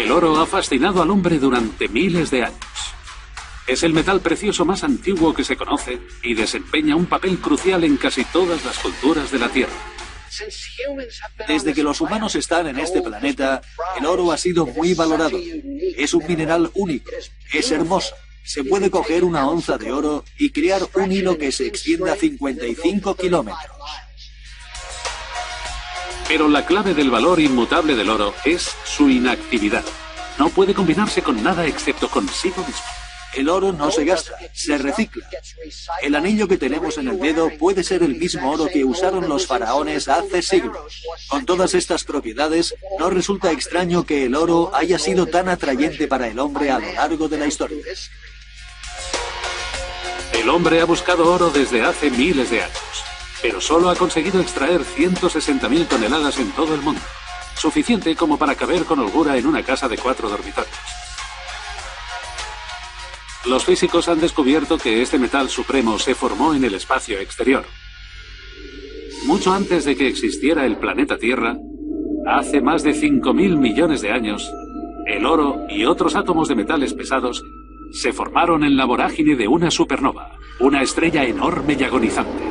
El oro ha fascinado al hombre durante miles de años. Es el metal precioso más antiguo que se conoce y desempeña un papel crucial en casi todas las culturas de la Tierra. Desde que los humanos están en este planeta, el oro ha sido muy valorado. Es un mineral único, es hermoso. Se puede coger una onza de oro y crear un hilo que se extienda 55 kilómetros. Pero la clave del valor inmutable del oro es su inactividad. No puede combinarse con nada excepto consigo mismo. El oro no se gasta, se recicla. El anillo que tenemos en el dedo puede ser el mismo oro que usaron los faraones hace siglos. Con todas estas propiedades, no resulta extraño que el oro haya sido tan atrayente para el hombre a lo largo de la historia. El hombre ha buscado oro desde hace miles de años, pero solo ha conseguido extraer 160.000 toneladas en todo el mundo, suficiente como para caber con holgura en una casa de 4 dormitorios. Los físicos han descubierto que este metal supremo se formó en el espacio exterior. Mucho antes de que existiera el planeta Tierra, hace más de 5.000 millones de años, el oro y otros átomos de metales pesados se formaron en la vorágine de una supernova, una estrella enorme y agonizante.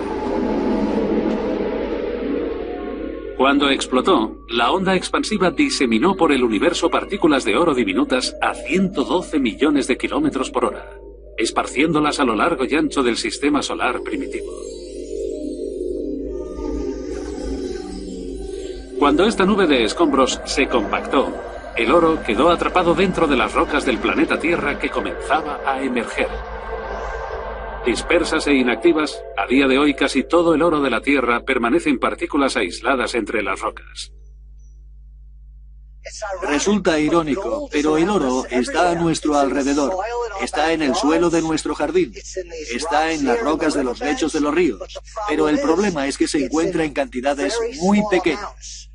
Cuando explotó, la onda expansiva diseminó por el universo partículas de oro diminutas a 112 millones de kilómetros por hora, esparciéndolas a lo largo y ancho del sistema solar primitivo. Cuando esta nube de escombros se compactó, el oro quedó atrapado dentro de las rocas del planeta Tierra que comenzaba a emerger. Dispersas e inactivas, a día de hoy casi todo el oro de la Tierra permanece en partículas aisladas entre las rocas. Resulta irónico, pero el oro está a nuestro alrededor. Está en el suelo de nuestro jardín. Está en las rocas de los lechos de los ríos. Pero el problema es que se encuentra en cantidades muy pequeñas.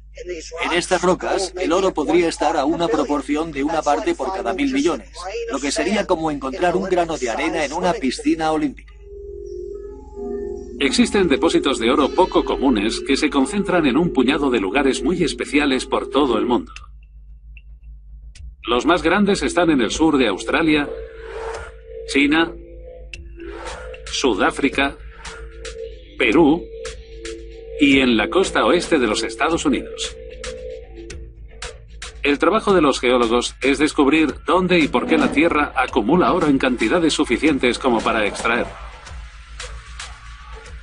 En estas rocas, el oro podría estar a una proporción de una parte por cada 1.000 millones, lo que sería como encontrar un grano de arena en una piscina olímpica. Existen depósitos de oro poco comunes que se concentran en un puñado de lugares muy especiales por todo el mundo. Los más grandes están en el sur de Australia, China, Sudáfrica, Perú y en la costa oeste de los Estados Unidos. El trabajo de los geólogos es descubrir dónde y por qué la Tierra acumula oro en cantidades suficientes como para extraerlo.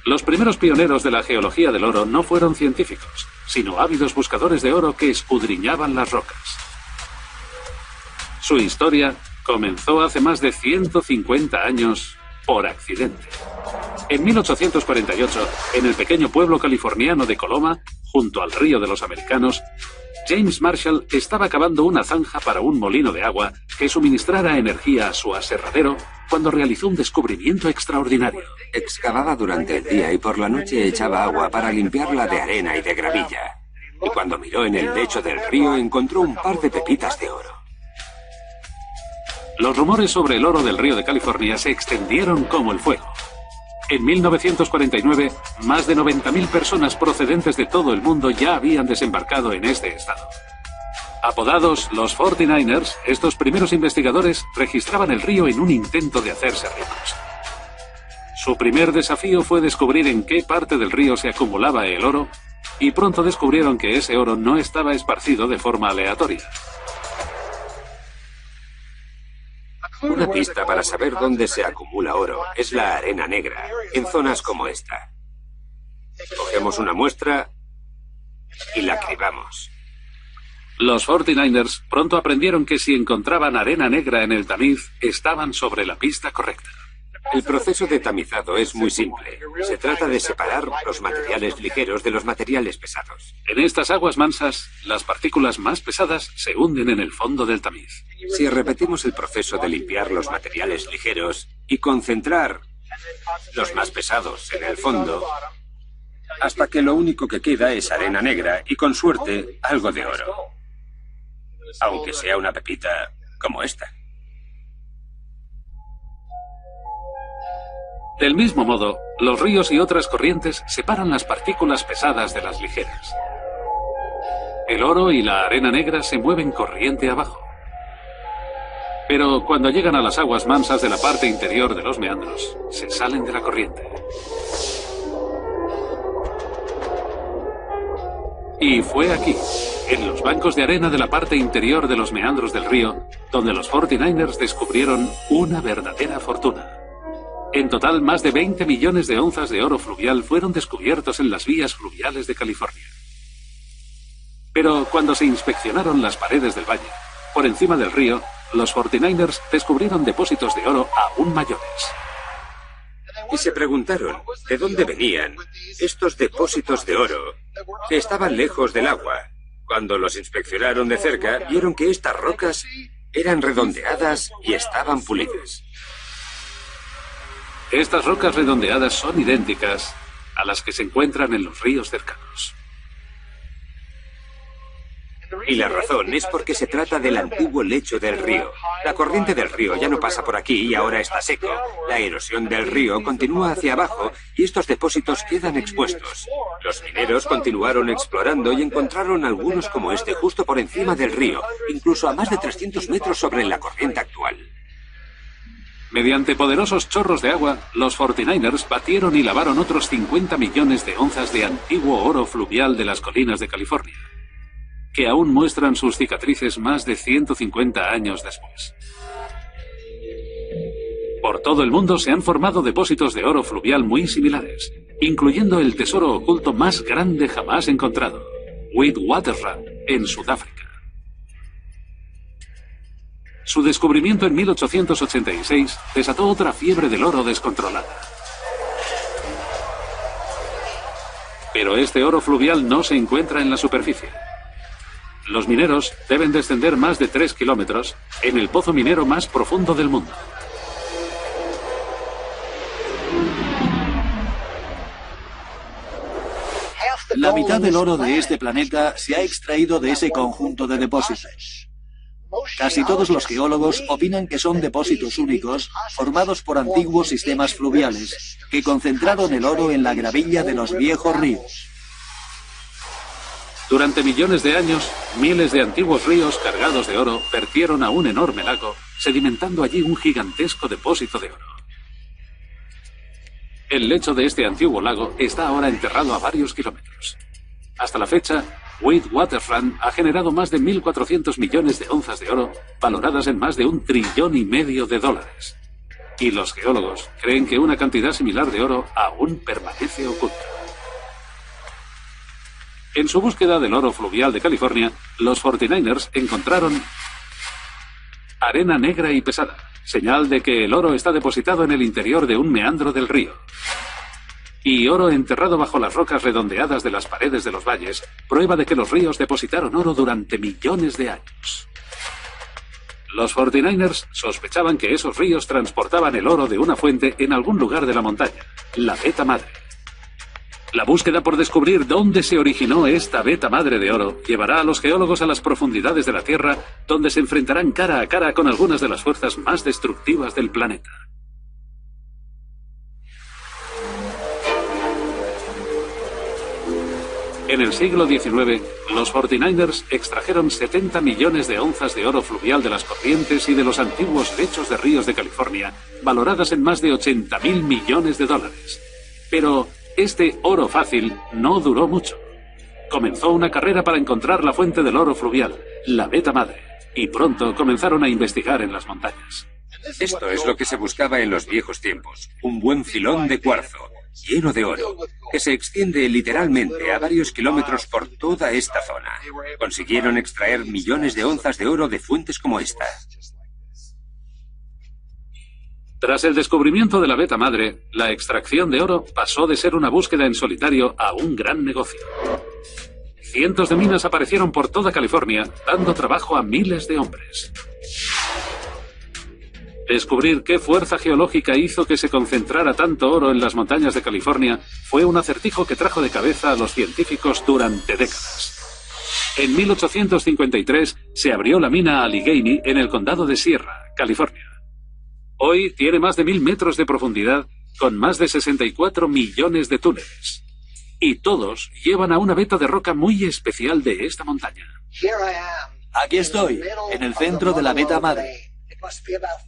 Los primeros pioneros de la geología del oro no fueron científicos, sino ávidos buscadores de oro que escudriñaban las rocas. Su historia comenzó hace más de 150 años por accidente. En 1848, en el pequeño pueblo californiano de Coloma, junto al río de los Americanos, James Marshall estaba cavando una zanja para un molino de agua que suministrara energía a su aserradero cuando realizó un descubrimiento extraordinario. Excavaba durante el día y por la noche echaba agua para limpiarla de arena y de gravilla. Y cuando miró en el lecho del río encontró un par de pepitas de oro. Los rumores sobre el oro del río de California se extendieron como el fuego. En 1949, más de 90.000 personas procedentes de todo el mundo ya habían desembarcado en este estado. Apodados los 49ers, estos primeros investigadores registraban el río en un intento de hacerse ricos. Su primer desafío fue descubrir en qué parte del río se acumulaba el oro, y pronto descubrieron que ese oro no estaba esparcido de forma aleatoria. Una pista para saber dónde se acumula oro es la arena negra, en zonas como esta. Cogemos una muestra y la cribamos. Los 49ers pronto aprendieron que si encontraban arena negra en el tamiz, estaban sobre la pista correcta. El proceso de tamizado es muy simple. Se trata de separar los materiales ligeros de los materiales pesados. En estas aguas mansas, las partículas más pesadas se hunden en el fondo del tamiz. Si repetimos el proceso de limpiar los materiales ligeros y concentrar los más pesados en el fondo, hasta que lo único que queda es arena negra y, con suerte, algo de oro. Aunque sea una pepita como esta. Del mismo modo, los ríos y otras corrientes separan las partículas pesadas de las ligeras. El oro y la arena negra se mueven corriente abajo, Pero cuando llegan a las aguas mansas de la parte interior de los meandros, se salen de la corriente. Y fue aquí, en los bancos de arena de la parte interior de los meandros del río, donde los 49ers descubrieron una verdadera fortuna. En total, más de 20 millones de onzas de oro fluvial fueron descubiertos en las vías fluviales de California. Pero cuando se inspeccionaron las paredes del valle, por encima del río, los 49ers descubrieron depósitos de oro aún mayores. Y se preguntaron de dónde venían estos depósitos de oro que estaban lejos del agua. Cuando los inspeccionaron de cerca, vieron que estas rocas eran redondeadas y estaban pulidas. Estas rocas redondeadas son idénticas a las que se encuentran en los ríos cercanos. Y la razón es porque se trata del antiguo lecho del río. La corriente del río ya no pasa por aquí y ahora está seco. La erosión del río continúa hacia abajo y estos depósitos quedan expuestos. Los mineros continuaron explorando y encontraron algunos como este justo por encima del río, incluso a más de 300 metros sobre la corriente actual. Mediante poderosos chorros de agua, los 49ers batieron y lavaron otros 50 millones de onzas de antiguo oro fluvial de las colinas de California, que aún muestran sus cicatrices más de 150 años después. Por todo el mundo se han formado depósitos de oro fluvial muy similares, incluyendo el tesoro oculto más grande jamás encontrado, Witwatersrand, en Sudáfrica. Su descubrimiento en 1886 desató otra fiebre del oro descontrolada. Pero este oro fluvial no se encuentra en la superficie. Los mineros deben descender más de 3 kilómetros en el pozo minero más profundo del mundo. La mitad del oro de este planeta se ha extraído de ese conjunto de depósitos. Casi todos los geólogos opinan que son depósitos únicos formados por antiguos sistemas fluviales que concentraron el oro en la gravilla de los viejos ríos. Durante millones de años, miles de antiguos ríos cargados de oro vertieron a un enorme lago, sedimentando allí un gigantesco depósito de oro. El lecho de este antiguo lago está ahora enterrado a varios kilómetros. Hasta la fecha, Witwatersrand ha generado más de 1.400 millones de onzas de oro, valoradas en más de $1,5 trillón. Y los geólogos creen que una cantidad similar de oro aún permanece oculta. En su búsqueda del oro fluvial de California, los 49ers encontraron arena negra y pesada, señal de que el oro está depositado en el interior de un meandro del río. Y oro enterrado bajo las rocas redondeadas de las paredes de los valles, prueba de que los ríos depositaron oro durante millones de años. Los 49ers sospechaban que esos ríos transportaban el oro de una fuente en algún lugar de la montaña, la Veta Madre. La búsqueda por descubrir dónde se originó esta Veta Madre de oro llevará a los geólogos a las profundidades de la Tierra, donde se enfrentarán cara a cara con algunas de las fuerzas más destructivas del planeta. En el siglo XIX, los 49ers extrajeron 70 millones de onzas de oro fluvial de las corrientes y de los antiguos lechos de ríos de California, valoradas en más de $80.000 millones. Pero este oro fácil no duró mucho. Comenzó una carrera para encontrar la fuente del oro fluvial, la Veta Madre, y pronto comenzaron a investigar en las montañas. Esto es lo que se buscaba en los viejos tiempos, un buen filón de cuarzo, lleno de oro, que se extiende literalmente a varios kilómetros por toda esta zona. Consiguieron extraer millones de onzas de oro de fuentes como esta. Tras el descubrimiento de la Veta Madre, la extracción de oro pasó de ser una búsqueda en solitario a un gran negocio. Cientos de minas aparecieron por toda California, dando trabajo a miles de hombres. Descubrir qué fuerza geológica hizo que se concentrara tanto oro en las montañas de California fue un acertijo que trajo de cabeza a los científicos durante décadas. En 1853 se abrió la mina Allegheny en el condado de Sierra, California. Hoy tiene más de 1.000 metros de profundidad, con más de 64 millones de túneles. Y todos llevan a una veta de roca muy especial de esta montaña. Aquí estoy, en el centro de la Veta Madre.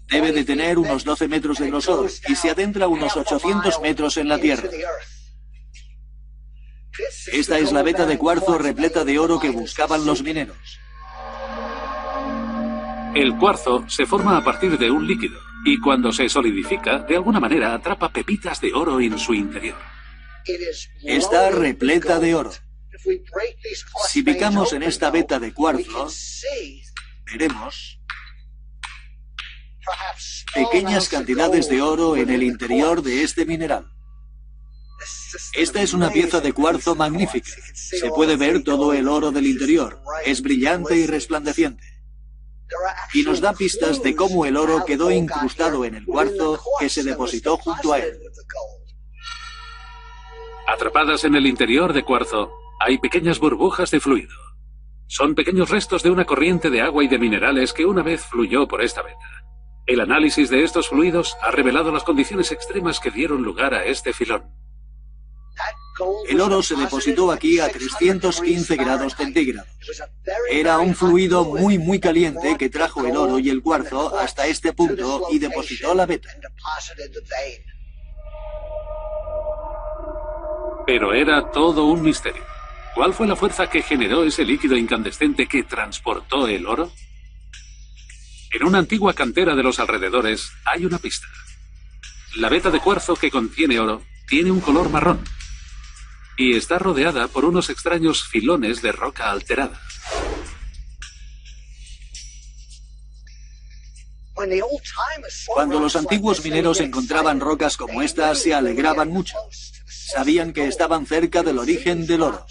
Debe de tener unos 12 metros de grosor y se adentra unos 800 metros en la Tierra. Esta es la veta de cuarzo repleta de oro que buscaban los mineros. El cuarzo se forma a partir de un líquido y cuando se solidifica, de alguna manera atrapa pepitas de oro en su interior. Está repleta de oro. Si picamos en esta veta de cuarzo, veremos pequeñas cantidades de oro en el interior de este mineral. Esta es una pieza de cuarzo magnífica. Se puede ver todo el oro del interior. Es brillante y resplandeciente. Y nos da pistas de cómo el oro quedó incrustado en el cuarzo que se depositó junto a él. Atrapadas en el interior de cuarzo, hay pequeñas burbujas de fluido. Son pequeños restos de una corriente de agua y de minerales que una vez fluyó por esta veta. El análisis de estos fluidos ha revelado las condiciones extremas que dieron lugar a este filón. El oro se depositó aquí a 315 grados centígrados. Era un fluido muy caliente que trajo el oro y el cuarzo hasta este punto y depositó la veta. Pero era todo un misterio. ¿Cuál fue la fuerza que generó ese líquido incandescente que transportó el oro? En una antigua cantera de los alrededores hay una pista. La veta de cuarzo que contiene oro tiene un color marrón y está rodeada por unos extraños filones de roca alterada. Cuando los antiguos mineros encontraban rocas como estas, se alegraban mucho. Sabían que estaban cerca del origen del oro.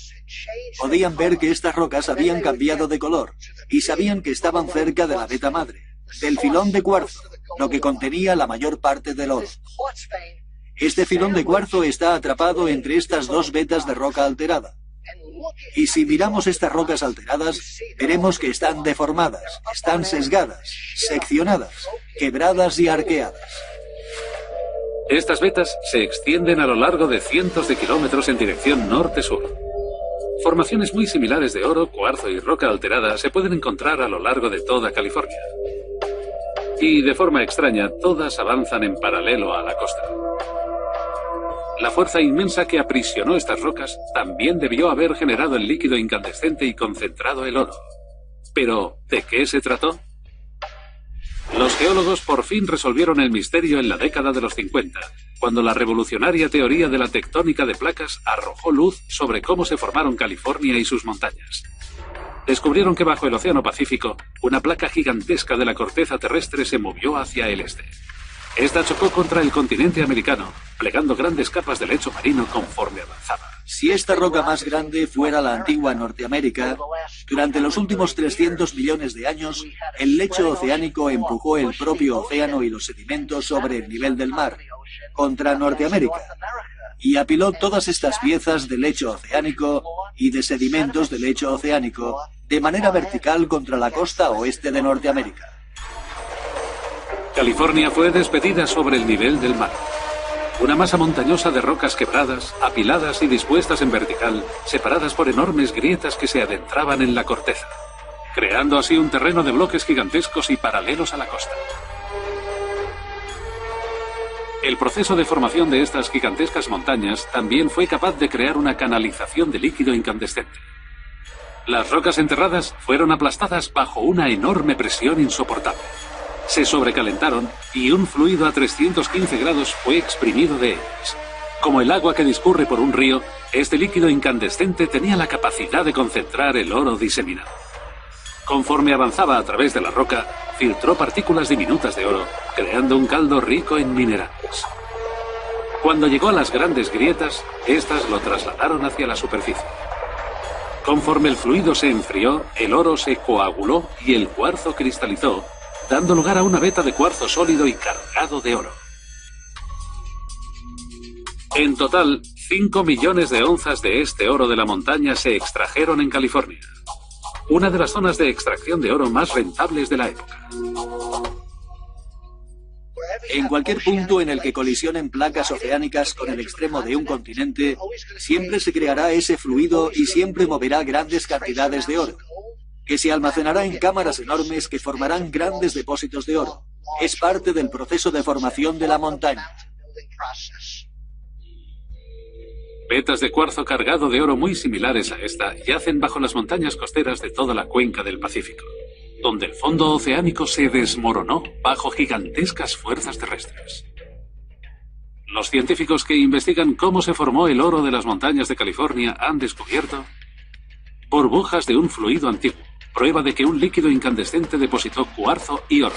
Podían ver que estas rocas habían cambiado de color y sabían que estaban cerca de la veta madre, del filón de cuarzo, lo que contenía la mayor parte del oro. Este filón de cuarzo está atrapado entre estas dos vetas de roca alterada. Y si miramos estas rocas alteradas, veremos que están deformadas, están sesgadas, seccionadas, quebradas y arqueadas. Estas vetas se extienden a lo largo de cientos de kilómetros en dirección norte-sur. Formaciones muy similares de oro, cuarzo y roca alterada se pueden encontrar a lo largo de toda California. Y de forma extraña, todas avanzan en paralelo a la costa. La fuerza inmensa que aprisionó estas rocas también debió haber generado el líquido incandescente y concentrado el oro. Pero, ¿de qué se trató? Los geólogos por fin resolvieron el misterio en la década de los 50, cuando la revolucionaria teoría de la tectónica de placas arrojó luz sobre cómo se formaron California y sus montañas. Descubrieron que bajo el Océano Pacífico, una placa gigantesca de la corteza terrestre se movió hacia el este. Esta chocó contra el continente americano, plegando grandes capas de lecho marino conforme avanzaba. Si esta roca más grande fuera la antigua Norteamérica, durante los últimos 300 millones de años, el lecho oceánico empujó el propio océano y los sedimentos sobre el nivel del mar, contra Norteamérica, y apiló todas estas piezas de lecho oceánico y de sedimentos de lecho oceánico de manera vertical contra la costa oeste de Norteamérica. California fue despedida sobre el nivel del mar. Una masa montañosa de rocas quebradas, apiladas y dispuestas en vertical, separadas por enormes grietas que se adentraban en la corteza, creando así un terreno de bloques gigantescos y paralelos a la costa. El proceso de formación de estas gigantescas montañas también fue capaz de crear una canalización de líquido incandescente. Las rocas enterradas fueron aplastadas bajo una enorme presión insoportable. Se sobrecalentaron y un fluido a 315 grados fue exprimido de ellas. Como el agua que discurre por un río, este líquido incandescente tenía la capacidad de concentrar el oro diseminado. Conforme avanzaba a través de la roca, filtró partículas diminutas de oro, creando un caldo rico en minerales. Cuando llegó a las grandes grietas, estas lo trasladaron hacia la superficie. Conforme el fluido se enfrió, el oro se coaguló y el cuarzo cristalizó, dando lugar a una veta de cuarzo sólido y cargado de oro. En total, 5 millones de onzas de este oro de la montaña se extrajeron en California, una de las zonas de extracción de oro más rentables de la época. En cualquier punto en el que colisionen placas oceánicas con el extremo de un continente, siempre se creará ese fluido y siempre moverá grandes cantidades de oro, que se almacenará en cámaras enormes que formarán grandes depósitos de oro. Es parte del proceso de formación de la montaña. Vetas de cuarzo cargado de oro muy similares a esta yacen bajo las montañas costeras de toda la cuenca del Pacífico, donde el fondo oceánico se desmoronó bajo gigantescas fuerzas terrestres. Los científicos que investigan cómo se formó el oro de las montañas de California han descubierto burbujas de un fluido antiguo, prueba de que un líquido incandescente depositó cuarzo y oro.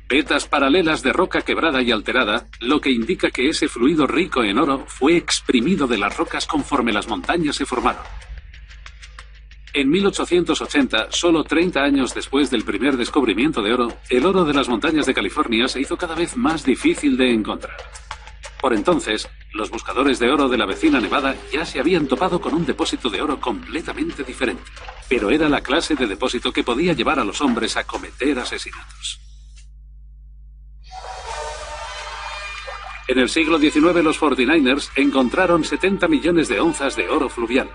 Vetas paralelas de roca quebrada y alterada, lo que indica que ese fluido rico en oro fue exprimido de las rocas conforme las montañas se formaron. En 1880, solo 30 años después del primer descubrimiento de oro, el oro de las montañas de California se hizo cada vez más difícil de encontrar. Por entonces, los buscadores de oro de la vecina Nevada ya se habían topado con un depósito de oro completamente diferente, pero era la clase de depósito que podía llevar a los hombres a cometer asesinatos. En el siglo XIX, los 49ers encontraron 70 millones de onzas de oro fluvial.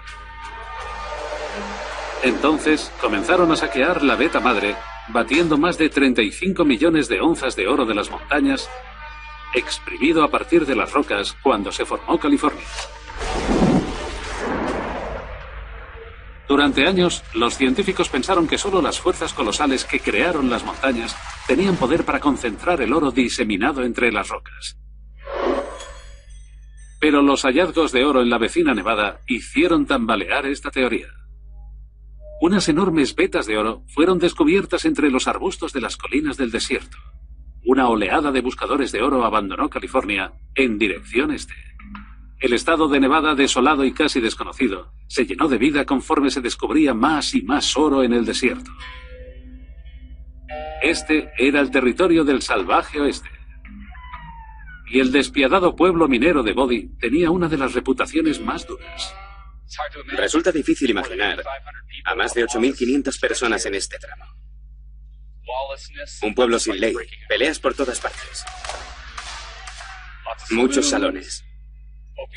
Entonces, comenzaron a saquear la veta madre, batiendo más de 35 millones de onzas de oro de las montañas, exprimido a partir de las rocas cuando se formó California. Durante años, los científicos pensaron que solo las fuerzas colosales que crearon las montañas tenían poder para concentrar el oro diseminado entre las rocas. Pero los hallazgos de oro en la vecina Nevada hicieron tambalear esta teoría. Unas enormes vetas de oro fueron descubiertas entre los arbustos de las colinas del desierto. Una oleada de buscadores de oro abandonó California en dirección este. El estado de Nevada, desolado y casi desconocido, se llenó de vida conforme se descubría más y más oro en el desierto. Este era el territorio del salvaje oeste. Y el despiadado pueblo minero de Bodie tenía una de las reputaciones más duras. Resulta difícil imaginar a más de 8.500 personas en este tramo. Un pueblo sin ley, peleas por todas partes. Muchos salones,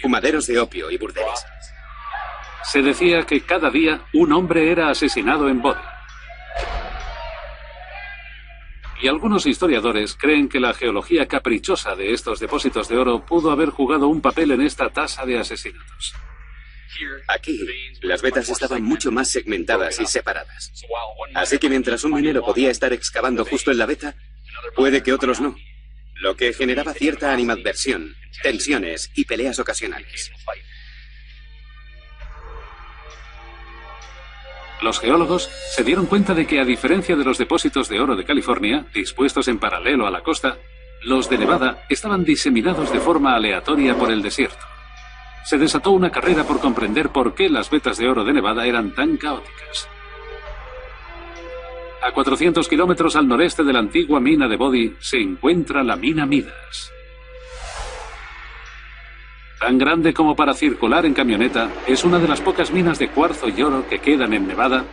fumaderos de opio y burdeles. Se decía que cada día un hombre era asesinado en Bodie. Y algunos historiadores creen que la geología caprichosa de estos depósitos de oro pudo haber jugado un papel en esta tasa de asesinatos. Aquí, las vetas estaban mucho más segmentadas y separadas. Así que mientras un minero podía estar excavando justo en la veta, puede que otros no, lo que generaba cierta animadversión, tensiones y peleas ocasionales. Los geólogos se dieron cuenta de que, a diferencia de los depósitos de oro de California, dispuestos en paralelo a la costa, los de Nevada estaban diseminados de forma aleatoria por el desierto. Se desató una carrera por comprender por qué las vetas de oro de Nevada eran tan caóticas. A 400 kilómetros al noreste de la antigua mina de Bodie se encuentra la mina Midas. Tan grande como para circular en camioneta, es una de las pocas minas de cuarzo y oro que quedan en Nevada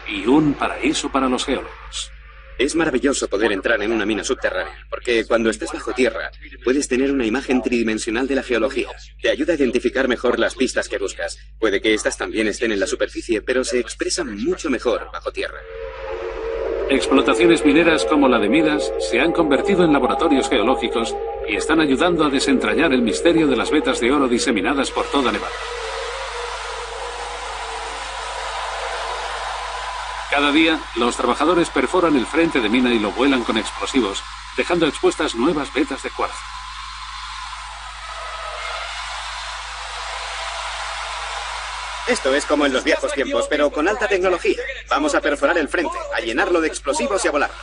y un paraíso para los geólogos. Es maravilloso poder entrar en una mina subterránea, porque cuando estás bajo tierra puedes tener una imagen tridimensional de la geología. Te ayuda a identificar mejor las pistas que buscas. Puede que estas también estén en la superficie, pero se expresan mucho mejor bajo tierra. Explotaciones mineras como la de Midas se han convertido en laboratorios geológicos y están ayudando a desentrañar el misterio de las vetas de oro diseminadas por toda Nevada. Cada día, los trabajadores perforan el frente de mina y lo vuelan con explosivos, dejando expuestas nuevas vetas de cuarzo. Esto es como en los viejos tiempos, pero con alta tecnología. Vamos a perforar el frente, a llenarlo de explosivos y a volarlo.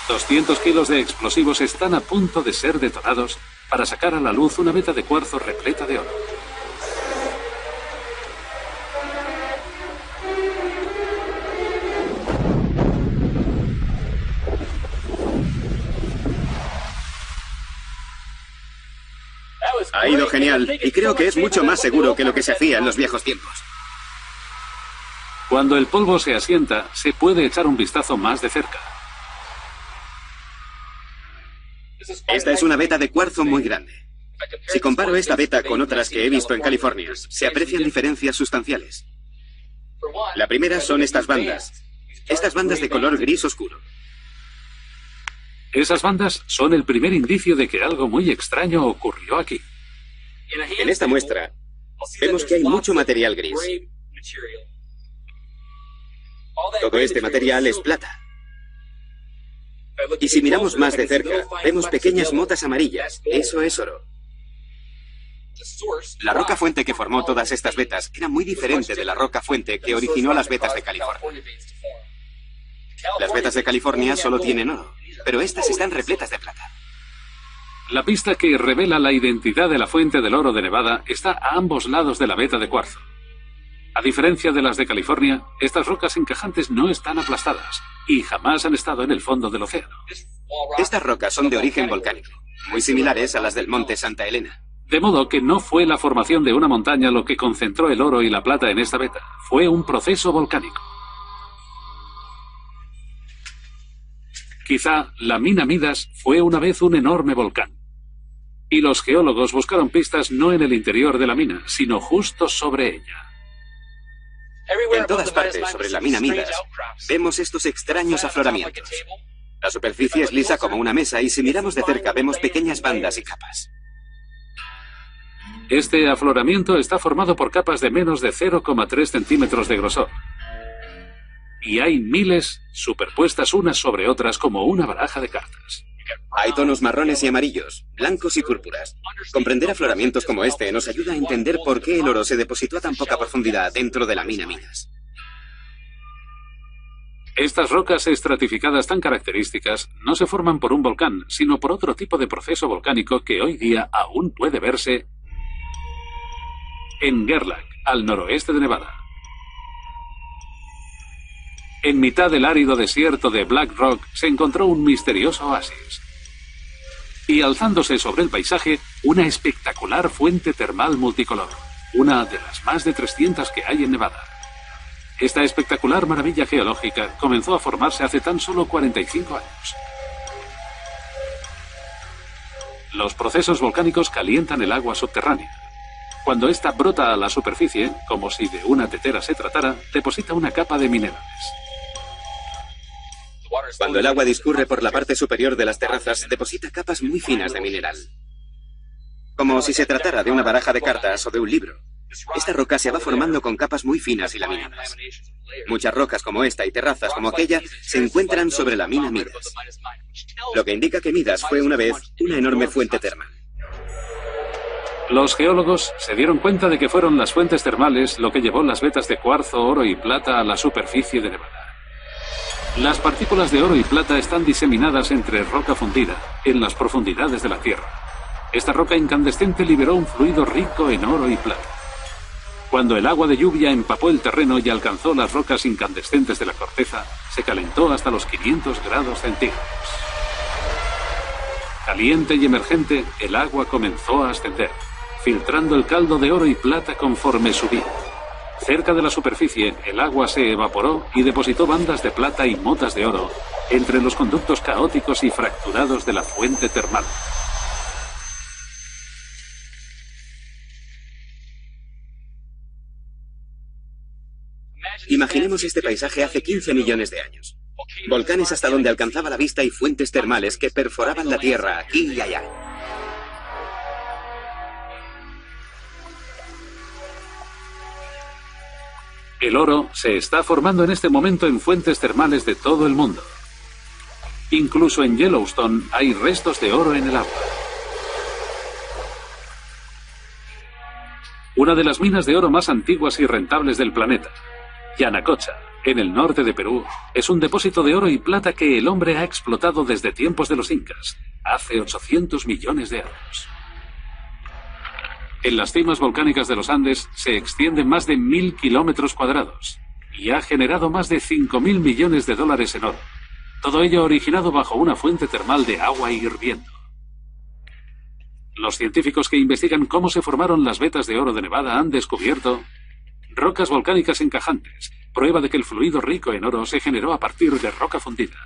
200 kilos de explosivos están a punto de ser detonados para sacar a la luz una veta de cuarzo repleta de oro. Ha ido genial, y creo que es mucho más seguro que lo que se hacía en los viejos tiempos. Cuando el polvo se asienta, se puede echar un vistazo más de cerca. Esta es una veta de cuarzo muy grande. Si comparo esta veta con otras que he visto en California, se aprecian diferencias sustanciales. La primera son estas bandas de color gris oscuro. Esas bandas son el primer indicio de que algo muy extraño ocurrió aquí. En esta muestra vemos que hay mucho material gris. Todo este material es plata. Y si miramos más de cerca, vemos pequeñas motas amarillas. Eso es oro. La roca fuente que formó todas estas vetas era muy diferente de la roca fuente que originó las vetas de California. Las vetas de California solo tienen oro, pero estas están repletas de plata. La pista que revela la identidad de la fuente del oro de Nevada está a ambos lados de la veta de cuarzo. A diferencia de las de California, estas rocas encajantes no están aplastadas y jamás han estado en el fondo del océano. Estas rocas son de origen volcánico, muy similares a las del monte Santa Elena. De modo que no fue la formación de una montaña lo que concentró el oro y la plata en esta veta, fue un proceso volcánico. Quizá la mina Midas fue una vez un enorme volcán. Y los geólogos buscaron pistas no en el interior de la mina, sino justo sobre ella. En todas partes sobre la mina Midas vemos estos extraños afloramientos. La superficie es lisa como una mesa y si miramos de cerca vemos pequeñas bandas y capas. Este afloramiento está formado por capas de menos de 0,3 centímetros de grosor. Y hay miles superpuestas unas sobre otras como una baraja de cartas. Hay tonos marrones y amarillos, blancos y púrpuras. Comprender afloramientos como este nos ayuda a entender por qué el oro se depositó a tan poca profundidad dentro de la mina Midas. Estas rocas estratificadas tan características no se forman por un volcán, sino por otro tipo de proceso volcánico que hoy día aún puede verse en Gerlach, al noroeste de Nevada. En mitad del árido desierto de Black Rock se encontró un misterioso oasis. Y alzándose sobre el paisaje, una espectacular fuente termal multicolor, una de las más de 300 que hay en Nevada. Esta espectacular maravilla geológica comenzó a formarse hace tan solo 45 años. Los procesos volcánicos calientan el agua subterránea. Cuando ésta brota a la superficie, como si de una tetera se tratara, deposita una capa de minerales. Cuando el agua discurre por la parte superior de las terrazas, deposita capas muy finas de mineral. Como si se tratara de una baraja de cartas o de un libro. Esta roca se va formando con capas muy finas y laminadas. Muchas rocas como esta y terrazas como aquella se encuentran sobre la mina Midas. Lo que indica que Midas fue una vez una enorme fuente termal. Los geólogos se dieron cuenta de que fueron las fuentes termales lo que llevó las vetas de cuarzo, oro y plata a la superficie de Nevada. Las partículas de oro y plata están diseminadas entre roca fundida, en las profundidades de la Tierra. Esta roca incandescente liberó un fluido rico en oro y plata. Cuando el agua de lluvia empapó el terreno y alcanzó las rocas incandescentes de la corteza, se calentó hasta los 500 grados centígrados. Caliente y emergente, el agua comenzó a ascender, filtrando el caldo de oro y plata conforme subía. Cerca de la superficie, el agua se evaporó y depositó bandas de plata y motas de oro entre los conductos caóticos y fracturados de la fuente termal. Imaginemos este paisaje hace 15 millones de años. Volcanes hasta donde alcanzaba la vista y fuentes termales que perforaban la tierra aquí y allá. El oro se está formando en este momento en fuentes termales de todo el mundo. Incluso en Yellowstone hay restos de oro en el agua. Una de las minas de oro más antiguas y rentables del planeta, Yanacocha, en el norte de Perú, es un depósito de oro y plata que el hombre ha explotado desde tiempos de los incas, hace 800 millones de años. En las cimas volcánicas de los Andes se extiende más de 1000 kilómetros cuadrados y ha generado más de 5.000 millones de dólares en oro. Todo ello originado bajo una fuente termal de agua hirviendo. Los científicos que investigan cómo se formaron las vetas de oro de Nevada han descubierto rocas volcánicas encajantes, prueba de que el fluido rico en oro se generó a partir de roca fundida,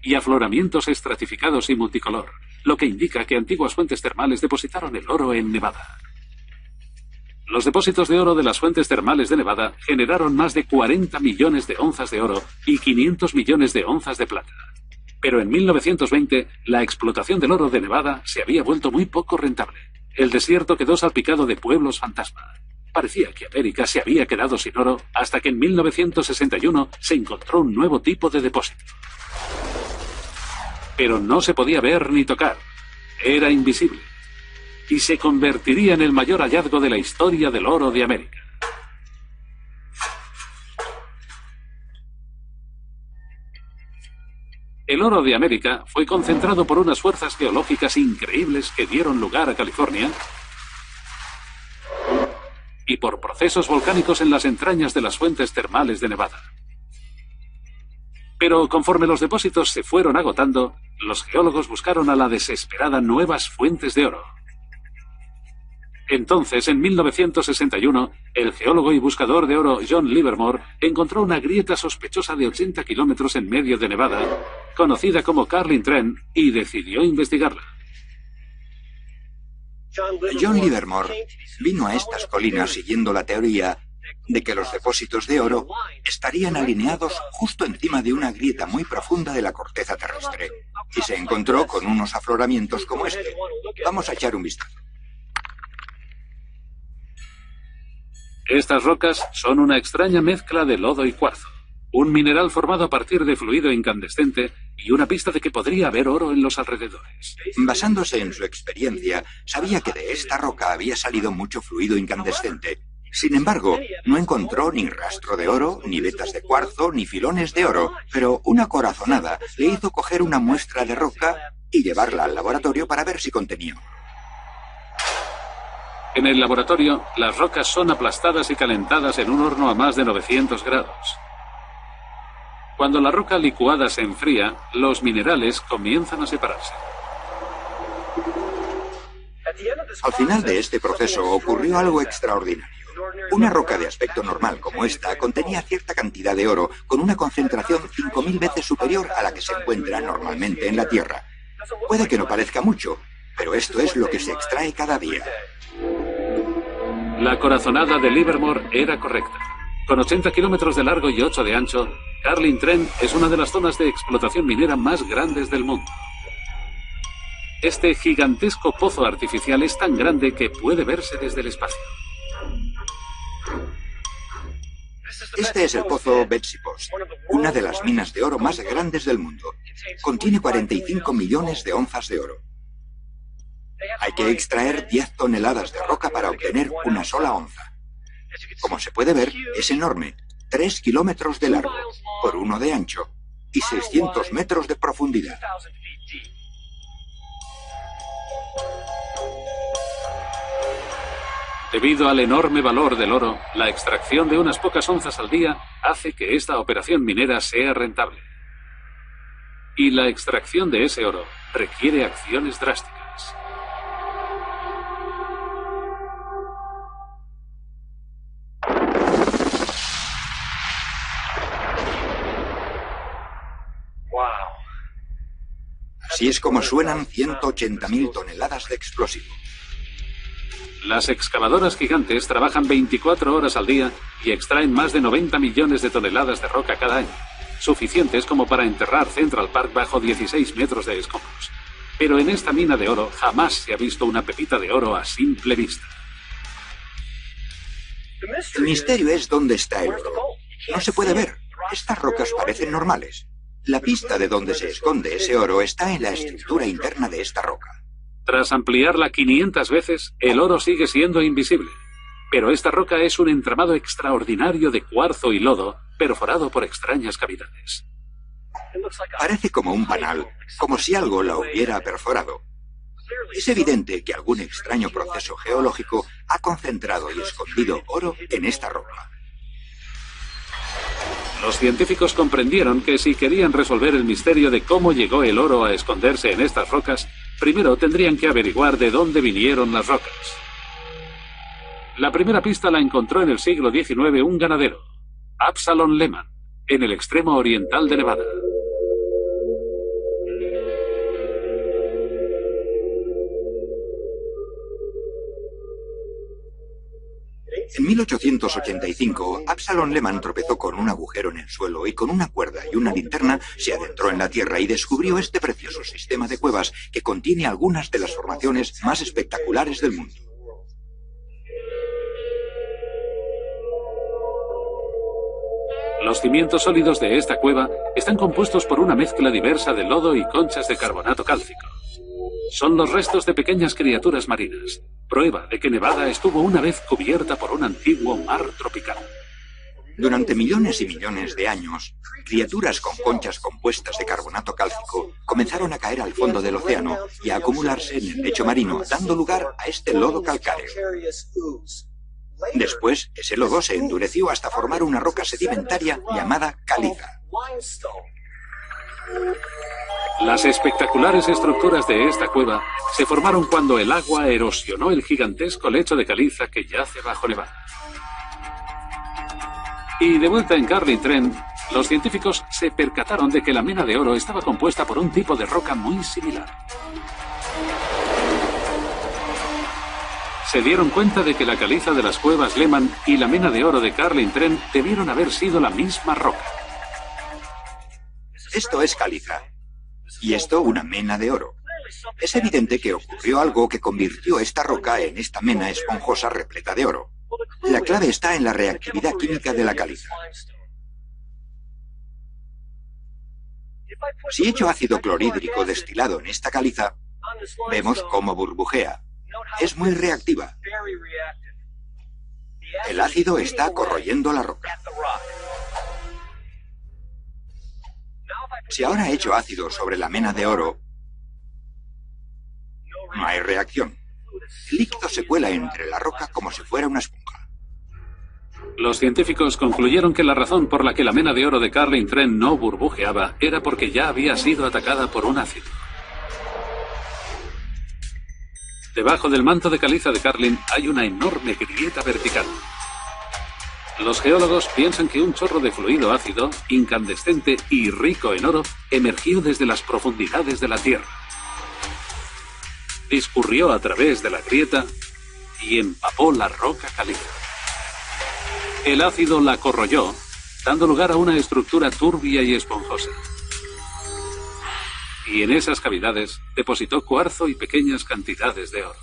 y afloramientos estratificados y multicolor, lo que indica que antiguas fuentes termales depositaron el oro en Nevada. Los depósitos de oro de las fuentes termales de Nevada generaron más de 40 millones de onzas de oro y 500 millones de onzas de plata. Pero en 1920, la explotación del oro de Nevada se había vuelto muy poco rentable. El desierto quedó salpicado de pueblos fantasma. Parecía que América se había quedado sin oro hasta que en 1961 se encontró un nuevo tipo de depósito. Pero no se podía ver ni tocar. Era invisible. Y se convertiría en el mayor hallazgo de la historia del oro de América. El oro de América fue concentrado por unas fuerzas geológicas increíbles que dieron lugar a California y por procesos volcánicos en las entrañas de las fuentes termales de Nevada. Pero conforme los depósitos se fueron agotando, los geólogos buscaron a la desesperada nuevas fuentes de oro. Entonces, en 1961, el geólogo y buscador de oro John Livermore encontró una grieta sospechosa de 80 kilómetros en medio de Nevada, conocida como Carlin Trend, y decidió investigarla. John Livermore vino a estas colinas siguiendo la teoría de que los depósitos de oro estarían alineados justo encima de una grieta muy profunda de la corteza terrestre, y se encontró con unos afloramientos como este. Vamos a echar un vistazo. Estas rocas son una extraña mezcla de lodo y cuarzo, un mineral formado a partir de fluido incandescente y una pista de que podría haber oro en los alrededores. Basándose en su experiencia, sabía que de esta roca había salido mucho fluido incandescente. Sin embargo, no encontró ni rastro de oro, ni vetas de cuarzo, ni filones de oro, pero una corazonada le hizo coger una muestra de roca y llevarla al laboratorio para ver si contenía oro. En el laboratorio, las rocas son aplastadas y calentadas en un horno a más de 900 grados. Cuando la roca licuada se enfría, los minerales comienzan a separarse. Al final de este proceso ocurrió algo extraordinario. Una roca de aspecto normal como esta contenía cierta cantidad de oro con una concentración 5000 veces superior a la que se encuentra normalmente en la Tierra. Puede que no parezca mucho, pero esto es lo que se extrae cada día. La corazonada de Livermore era correcta. Con 80 kilómetros de largo y 8 de ancho, Carlin Trend es una de las zonas de explotación minera más grandes del mundo. Este gigantesco pozo artificial es tan grande que puede verse desde el espacio. Este es el pozo Betsy Post, una de las minas de oro más grandes del mundo. Contiene 45 millones de onzas de oro. Hay que extraer 10 toneladas de roca para obtener una sola onza. Como se puede ver, es enorme, 3 kilómetros de largo, por 1 de ancho y 600 metros de profundidad. Debido al enorme valor del oro, la extracción de unas pocas onzas al día hace que esta operación minera sea rentable. Y la extracción de ese oro requiere acciones drásticas. Así es como suenan 180.000 toneladas de explosivo. Las excavadoras gigantes trabajan 24 horas al día y extraen más de 90 millones de toneladas de roca cada año, suficientes como para enterrar Central Park bajo 16 metros de escombros. Pero en esta mina de oro jamás se ha visto una pepita de oro a simple vista. El misterio es dónde está el oro. No se puede ver. Estas rocas parecen normales. La pista de donde se esconde ese oro está en la estructura interna de esta roca. Tras ampliarla 500 veces, el oro sigue siendo invisible. Pero esta roca es un entramado extraordinario de cuarzo y lodo, perforado por extrañas cavidades. Parece como un panal, como si algo la hubiera perforado. Es evidente que algún extraño proceso geológico ha concentrado y escondido oro en esta roca. Los científicos comprendieron que si querían resolver el misterio de cómo llegó el oro a esconderse en estas rocas, primero tendrían que averiguar de dónde vinieron las rocas. La primera pista la encontró en el siglo XIX un ganadero, Absalom Lehman, en el extremo oriental de Nevada. En 1885, Absalom Lehman tropezó con un agujero en el suelo y con una cuerda y una linterna se adentró en la tierra y descubrió este precioso sistema de cuevas que contiene algunas de las formaciones más espectaculares del mundo. Los cimientos sólidos de esta cueva están compuestos por una mezcla diversa de lodo y conchas de carbonato cálcico. Son los restos de pequeñas criaturas marinas, prueba de que Nevada estuvo una vez cubierta por un antiguo mar tropical. Durante millones y millones de años, criaturas con conchas compuestas de carbonato cálcico comenzaron a caer al fondo del océano y a acumularse en el lecho marino, dando lugar a este lodo calcáreo. Después, ese lodo se endureció hasta formar una roca sedimentaria llamada caliza. Las espectaculares estructuras de esta cueva se formaron cuando el agua erosionó el gigantesco lecho de caliza que yace bajo Nevada. Y de vuelta en Carlin Trent, los científicos se percataron de que la mena de oro estaba compuesta por un tipo de roca muy similar. Se dieron cuenta de que la caliza de las cuevas Lehman y la mena de oro de Carlin Trent debieron haber sido la misma roca. Esto es caliza. Y esto una mena de oro. Es evidente que ocurrió algo que convirtió esta roca en esta mena esponjosa repleta de oro. La clave está en la reactividad química de la caliza. Si echo ácido clorhídrico destilado en esta caliza, vemos cómo burbujea. Es muy reactiva. El ácido está corroyendo la roca. Si ahora echo ácido sobre la mena de oro, no hay reacción. El líquido se cuela entre la roca como si fuera una esponja. Los científicos concluyeron que la razón por la que la mena de oro de Carlin Trent no burbujeaba era porque ya había sido atacada por un ácido. Debajo del manto de caliza de Carlin hay una enorme grieta vertical. Los geólogos piensan que un chorro de fluido ácido, incandescente y rico en oro, emergió desde las profundidades de la Tierra. Discurrió a través de la grieta y empapó la roca caliza. El ácido la corroyó, dando lugar a una estructura turbia y esponjosa. Y en esas cavidades depositó cuarzo y pequeñas cantidades de oro.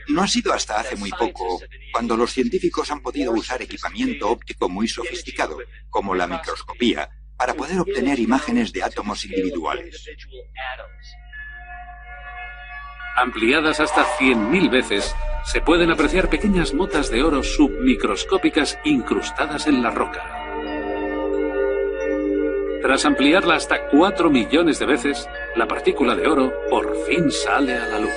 No ha sido hasta hace muy poco cuando los científicos han podido usar equipamiento óptico muy sofisticado, como la microscopía, para poder obtener imágenes de átomos individuales. Ampliadas hasta 100.000 veces, se pueden apreciar pequeñas motas de oro submicroscópicas incrustadas en la roca. Tras ampliarla hasta 4 millones de veces, la partícula de oro por fin sale a la luz.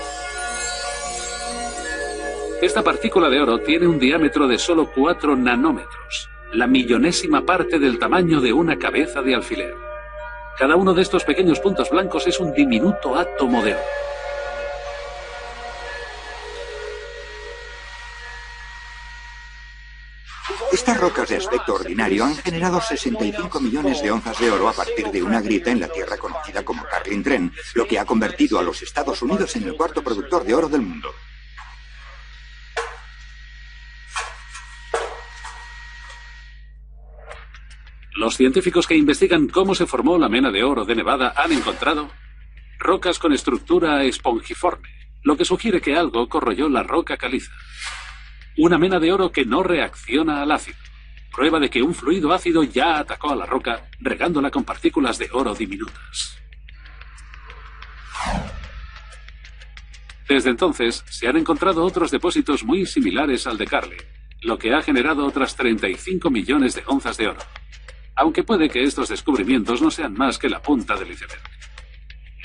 Esta partícula de oro tiene un diámetro de solo 4 nanómetros, la millonésima parte del tamaño de una cabeza de alfiler. Cada uno de estos pequeños puntos blancos es un diminuto átomo de oro. Estas rocas de aspecto ordinario han generado 65 millones de onzas de oro a partir de una grieta en la tierra conocida como Carlin Trent, lo que ha convertido a los Estados Unidos en el cuarto productor de oro del mundo. Los científicos que investigan cómo se formó la mena de oro de Nevada han encontrado rocas con estructura espongiforme, lo que sugiere que algo corroyó la roca caliza. Una mena de oro que no reacciona al ácido, prueba de que un fluido ácido ya atacó a la roca, regándola con partículas de oro diminutas. Desde entonces, se han encontrado otros depósitos muy similares al de Carlin, lo que ha generado otras 35 millones de onzas de oro. Aunque puede que estos descubrimientos no sean más que la punta del iceberg.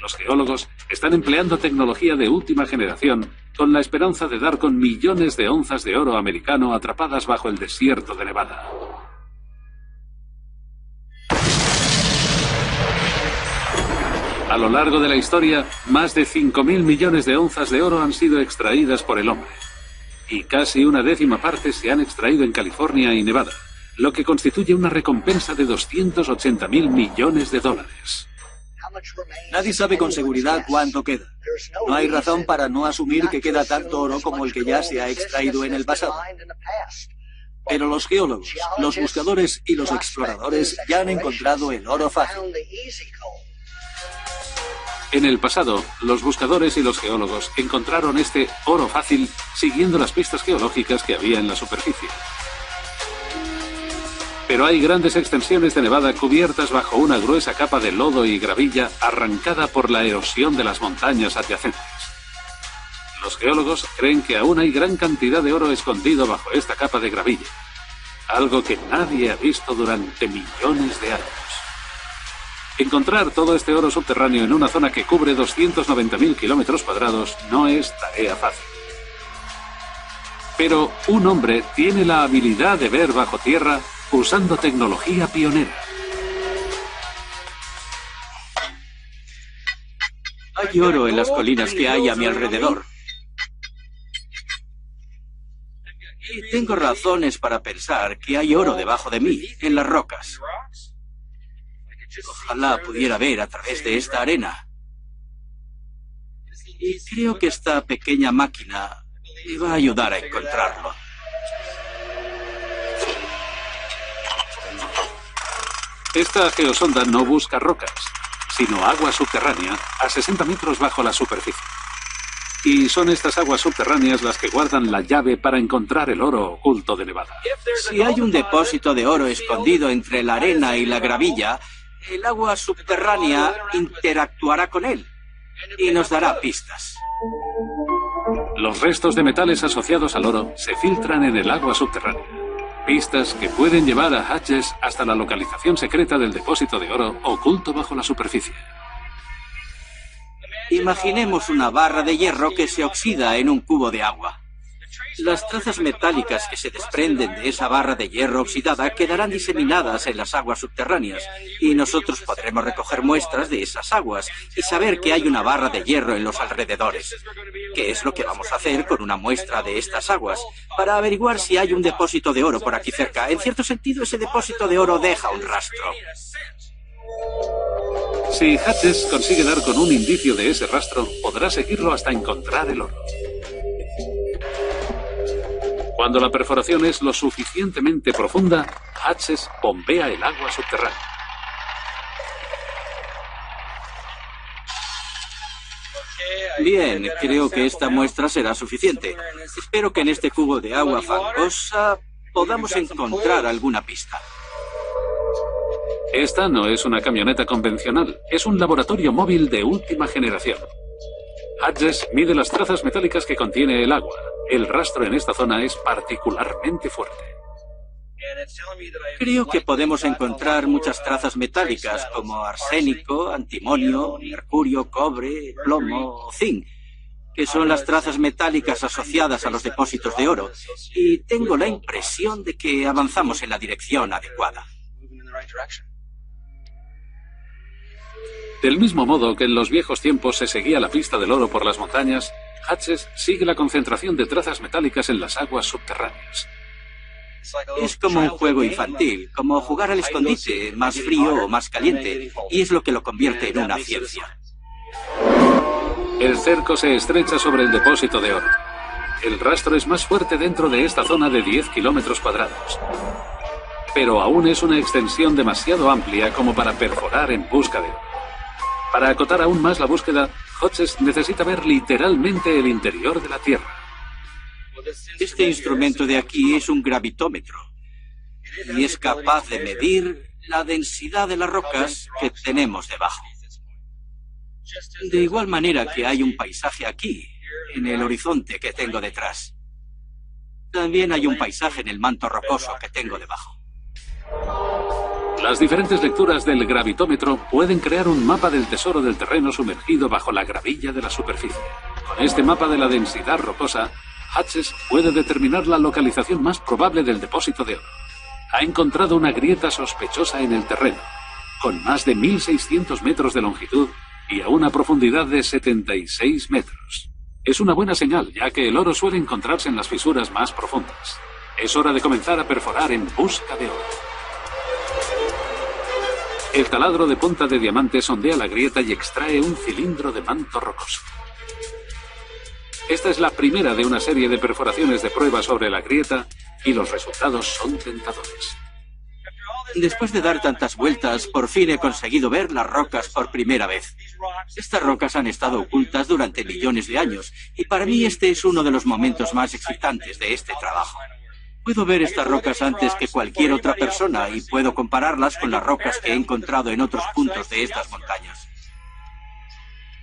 Los geólogos están empleando tecnología de última generación con la esperanza de dar con millones de onzas de oro americano atrapadas bajo el desierto de Nevada. A lo largo de la historia, más de 5.000 millones de onzas de oro han sido extraídas por el hombre. Y casi una décima parte se han extraído en California y Nevada, lo que constituye una recompensa de 280.000 millones de dólares. Nadie sabe con seguridad cuánto queda. No hay razón para no asumir que queda tanto oro como el que ya se ha extraído en el pasado. Pero los geólogos, los buscadores y los exploradores ya han encontrado el oro fácil. En el pasado, los buscadores y los geólogos encontraron este oro fácil siguiendo las pistas geológicas que había en la superficie. Pero hay grandes extensiones de Nevada cubiertas bajo una gruesa capa de lodo y gravilla arrancada por la erosión de las montañas adyacentes. Los geólogos creen que aún hay gran cantidad de oro escondido bajo esta capa de gravilla, algo que nadie ha visto durante millones de años. Encontrar todo este oro subterráneo en una zona que cubre 290.000 kilómetros cuadrados no es tarea fácil. Pero un hombre tiene la habilidad de ver bajo tierra usando tecnología pionera. Hay oro en las colinas que hay a mi alrededor. Y tengo razones para pensar que hay oro debajo de mí, en las rocas. Ojalá pudiera ver a través de esta arena. Y creo que esta pequeña máquina me va a ayudar a encontrarlo. Esta geosonda no busca rocas, sino agua subterránea a 60 metros bajo la superficie. Y son estas aguas subterráneas las que guardan la llave para encontrar el oro oculto de Nevada. Si hay un depósito de oro escondido entre la arena y la gravilla, el agua subterránea interactuará con él y nos dará pistas. Los restos de metales asociados al oro se filtran en el agua subterránea. Pistas que pueden llevar a Hodges hasta la localización secreta del depósito de oro oculto bajo la superficie. Imaginemos una barra de hierro que se oxida en un cubo de agua. Las trazas metálicas que se desprenden de esa barra de hierro oxidada quedarán diseminadas en las aguas subterráneas y nosotros podremos recoger muestras de esas aguas y saber que hay una barra de hierro en los alrededores. ¿Qué es lo que vamos a hacer con una muestra de estas aguas? Para averiguar si hay un depósito de oro por aquí cerca. En cierto sentido, ese depósito de oro deja un rastro. Si Hodges consigue dar con un indicio de ese rastro, podrá seguirlo hasta encontrar el oro. Cuando la perforación es lo suficientemente profunda, Hodges bombea el agua subterránea. Bien, creo que esta muestra será suficiente. Espero que en este cubo de agua fangosa podamos encontrar alguna pista. Esta no es una camioneta convencional, es un laboratorio móvil de última generación. Hodges mide las trazas metálicas que contiene el agua. El rastro en esta zona es particularmente fuerte. Creo que podemos encontrar muchas trazas metálicas como arsénico, antimonio, mercurio, cobre, plomo o zinc, que son las trazas metálicas asociadas a los depósitos de oro. Y tengo la impresión de que avanzamos en la dirección adecuada. Del mismo modo que en los viejos tiempos se seguía la pista del oro por las montañas, Hodges sigue la concentración de trazas metálicas en las aguas subterráneas. Es como un juego infantil, como jugar al escondite, más frío o más caliente, y es lo que lo convierte en una ciencia. El cerco se estrecha sobre el depósito de oro. El rastro es más fuerte dentro de esta zona de 10 kilómetros cuadrados. Pero aún es una extensión demasiado amplia como para perforar en busca de oro. Para acotar aún más la búsqueda, Hodges necesita ver literalmente el interior de la Tierra. Este instrumento de aquí es un gravitómetro y es capaz de medir la densidad de las rocas que tenemos debajo. De igual manera que hay un paisaje aquí, en el horizonte que tengo detrás. También hay un paisaje en el manto rocoso que tengo debajo. Las diferentes lecturas del gravitómetro pueden crear un mapa del tesoro del terreno sumergido bajo la gravilla de la superficie. Con este mapa de la densidad rocosa, Hodges puede determinar la localización más probable del depósito de oro. Ha encontrado una grieta sospechosa en el terreno, con más de 1.600 metros de longitud y a una profundidad de 76 metros. Es una buena señal, ya que el oro suele encontrarse en las fisuras más profundas. Es hora de comenzar a perforar en busca de oro. El taladro de punta de diamante sondea la grieta y extrae un cilindro de manto rocoso. Esta es la primera de una serie de perforaciones de prueba sobre la grieta y los resultados son tentadores. Después de dar tantas vueltas, por fin he conseguido ver las rocas por primera vez. Estas rocas han estado ocultas durante millones de años y para mí este es uno de los momentos más excitantes de este trabajo. Puedo ver estas rocas antes que cualquier otra persona y puedo compararlas con las rocas que he encontrado en otros puntos de estas montañas.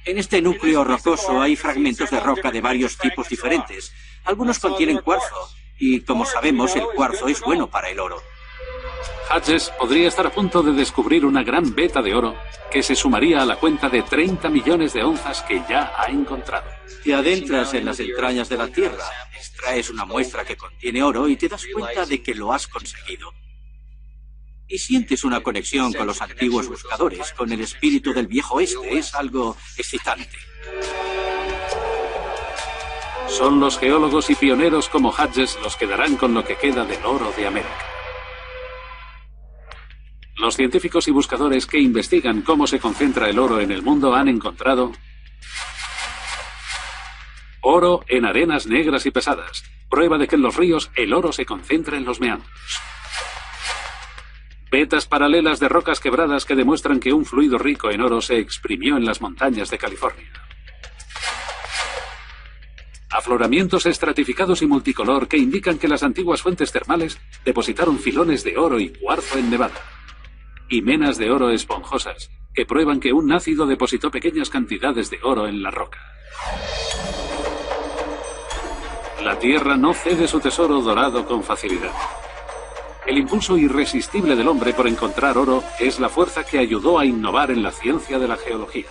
En este núcleo rocoso hay fragmentos de roca de varios tipos diferentes. Algunos contienen cuarzo y, como sabemos, el cuarzo es bueno para el oro. Hodges podría estar a punto de descubrir una gran veta de oro que se sumaría a la cuenta de 30 millones de onzas que ya ha encontrado. Te adentras en las entrañas de la Tierra, extraes una muestra que contiene oro y te das cuenta de que lo has conseguido. Y sientes una conexión con los antiguos buscadores, con el espíritu del viejo oeste. Es algo excitante. Son los geólogos y pioneros como Hodges los que darán con lo que queda del oro de América. Los científicos y buscadores que investigan cómo se concentra el oro en el mundo han encontrado oro en arenas negras y pesadas, prueba de que en los ríos el oro se concentra en los meandros. Vetas paralelas de rocas quebradas que demuestran que un fluido rico en oro se exprimió en las montañas de California. Afloramientos estratificados y multicolor que indican que las antiguas fuentes termales depositaron filones de oro y cuarzo en Nevada. Y menas de oro esponjosas, que prueban que un ácido depositó pequeñas cantidades de oro en la roca. La Tierra no cede su tesoro dorado con facilidad. El impulso irresistible del hombre por encontrar oro es la fuerza que ayudó a innovar en la ciencia de la geología.